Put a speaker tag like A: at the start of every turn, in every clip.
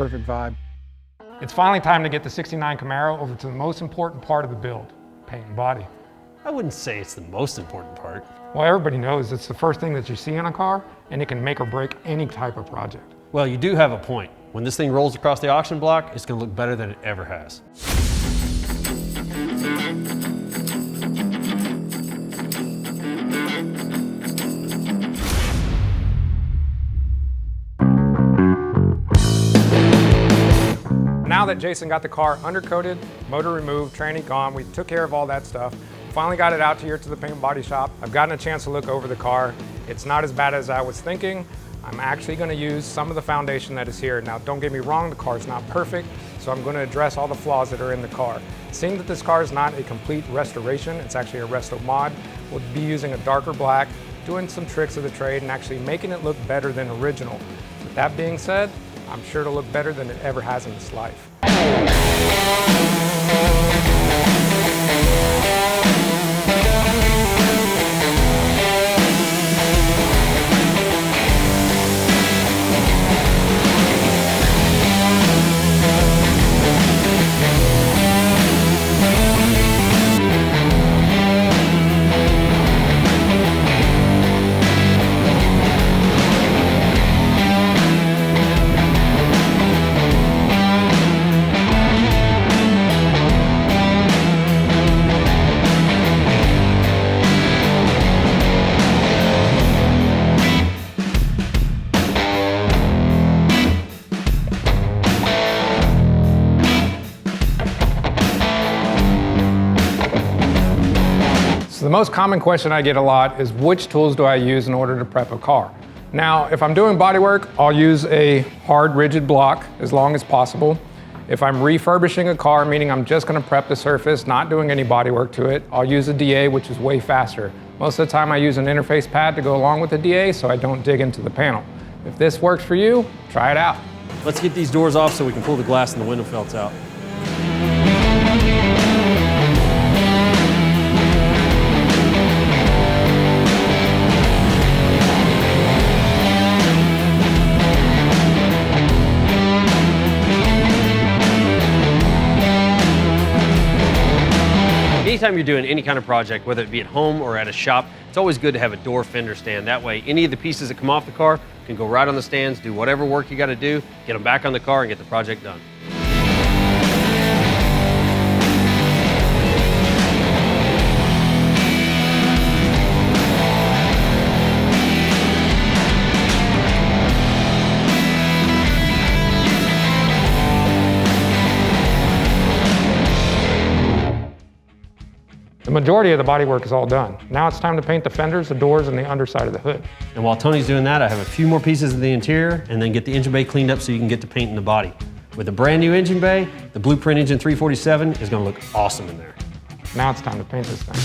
A: perfect vibe.
B: It's finally time to get the '69 Camaro over to the most important part of the build, paint and body.
C: I wouldn't say it's the most important part.
B: Well, everybody knows it's the first thing that you see on a car, and it can make or break any type of project.
C: Well, you do have a point. When this thing rolls across the auction block, it's gonna look better than it ever has.
B: Now that Jason got the car undercoated, motor removed, tranny gone, we took care of all that stuff. Finally got it out here to the paint and body shop. I've gotten a chance to look over the car. It's not as bad as I was thinking. I'm actually gonna use some of the foundation that is here. Now, don't get me wrong, the car is not perfect, so I'm gonna address all the flaws that are in the car. Seeing that this car is not a complete restoration, it's actually a resto mod, we'll be using a darker black, doing some tricks of the trade, and actually making it look better than original. With that being said, I'm sure it'll look better than it ever has in its life. The most common question I get a lot is which tools do I use in order to prep a car? Now, if I'm doing body work, I'll use a hard, rigid block as long as possible. If I'm refurbishing a car, meaning I'm just gonna prep the surface, not doing any body work to it, I'll use a DA, which is way faster. Most of the time I use an interface pad to go along with the DA so I don't dig into the panel. If this works for you, try it out.
C: Let's get these doors off so we can pull the glass and the window felts out. Anytime you're doing any kind of project, whether it be at home or at a shop, it's always good to have a door fender stand. That way, any of the pieces that come off the car can go right on the stands, do whatever work you got to do, get them back on the car and get the project done.
B: The majority of the body work is all done. Now it's time to paint the fenders, the doors, and the underside of the hood.
C: And while Tony's doing that, I have a few more pieces of the interior and then get the engine bay cleaned up so you can get to painting the body. With a brand new engine bay, the Blueprint Engine 347 is gonna look awesome in there.
B: Now it's time to paint this thing.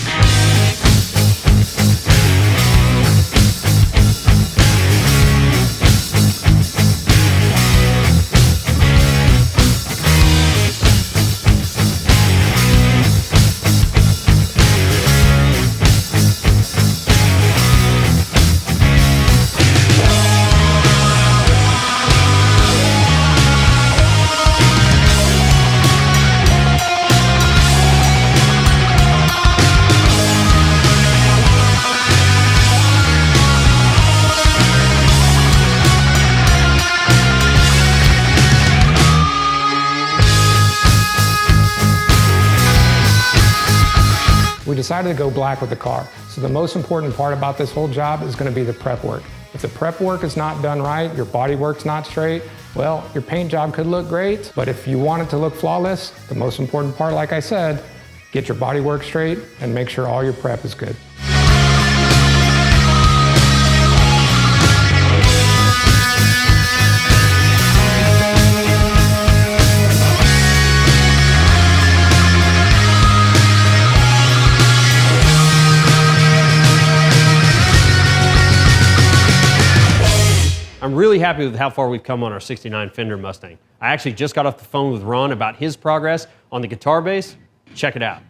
B: We decided to go black with the car. So the most important part about this whole job is gonna be the prep work. If the prep work is not done right, your body work's not straight, well, your paint job could look great, but if you want it to look flawless, the most important part, like I said, get your body work straight and make sure all your prep is good.
C: I'm really happy with how far we've come on our '69 Fender Mustang. I actually just got off the phone with Ron about his progress on the guitar bass. Check it out.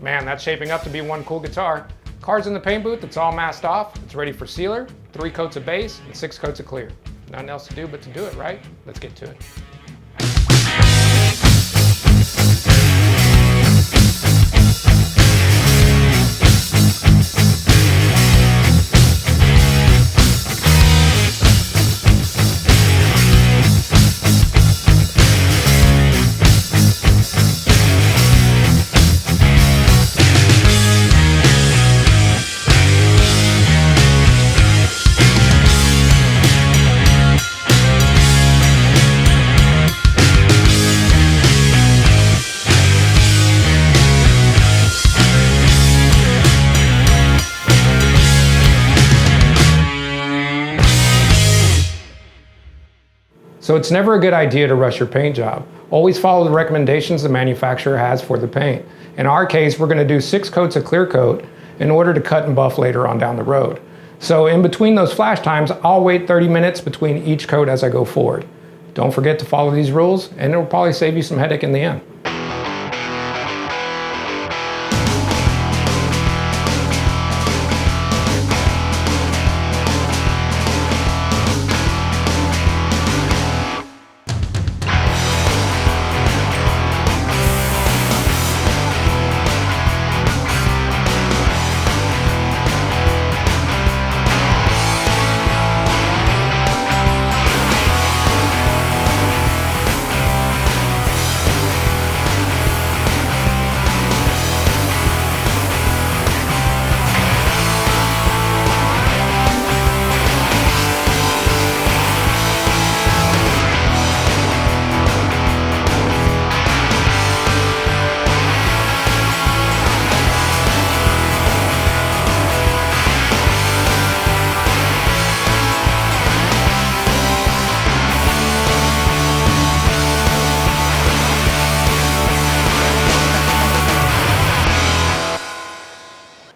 B: Man, that's shaping up to be one cool guitar. Car's in the paint booth, it's all masked off. It's ready for sealer, 3 coats of base, and 6 coats of clear. Nothing else to do but to do it, right? Let's get to it. So it's never a good idea to rush your paint job. Always follow the recommendations the manufacturer has for the paint. In our case, we're going to do 6 coats of clear coat in order to cut and buff later on down the road. So in between those flash times, I'll wait 30 minutes between each coat as I go forward. Don't forget to follow these rules, and it'll probably save you some headache in the end.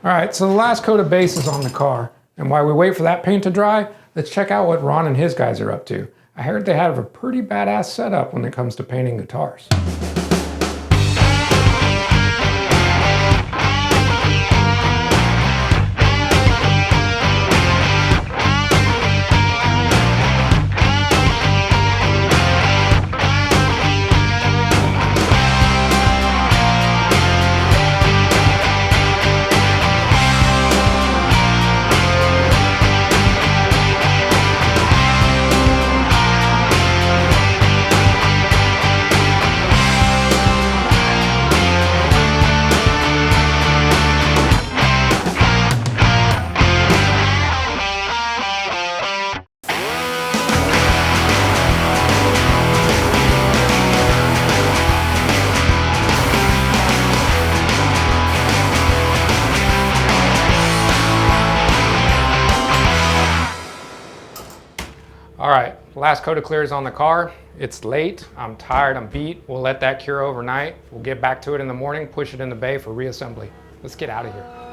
B: All right, so the last coat of base is on the car. And while we wait for that paint to dry, let's check out what Ron and his guys are up to. I heard they have a pretty badass setup when it comes to painting guitars. All right, last coat of clear is on the car. It's late, I'm tired, I'm beat. We'll let that cure overnight. We'll get back to it in the morning, push it in the bay for reassembly. Let's get out of here.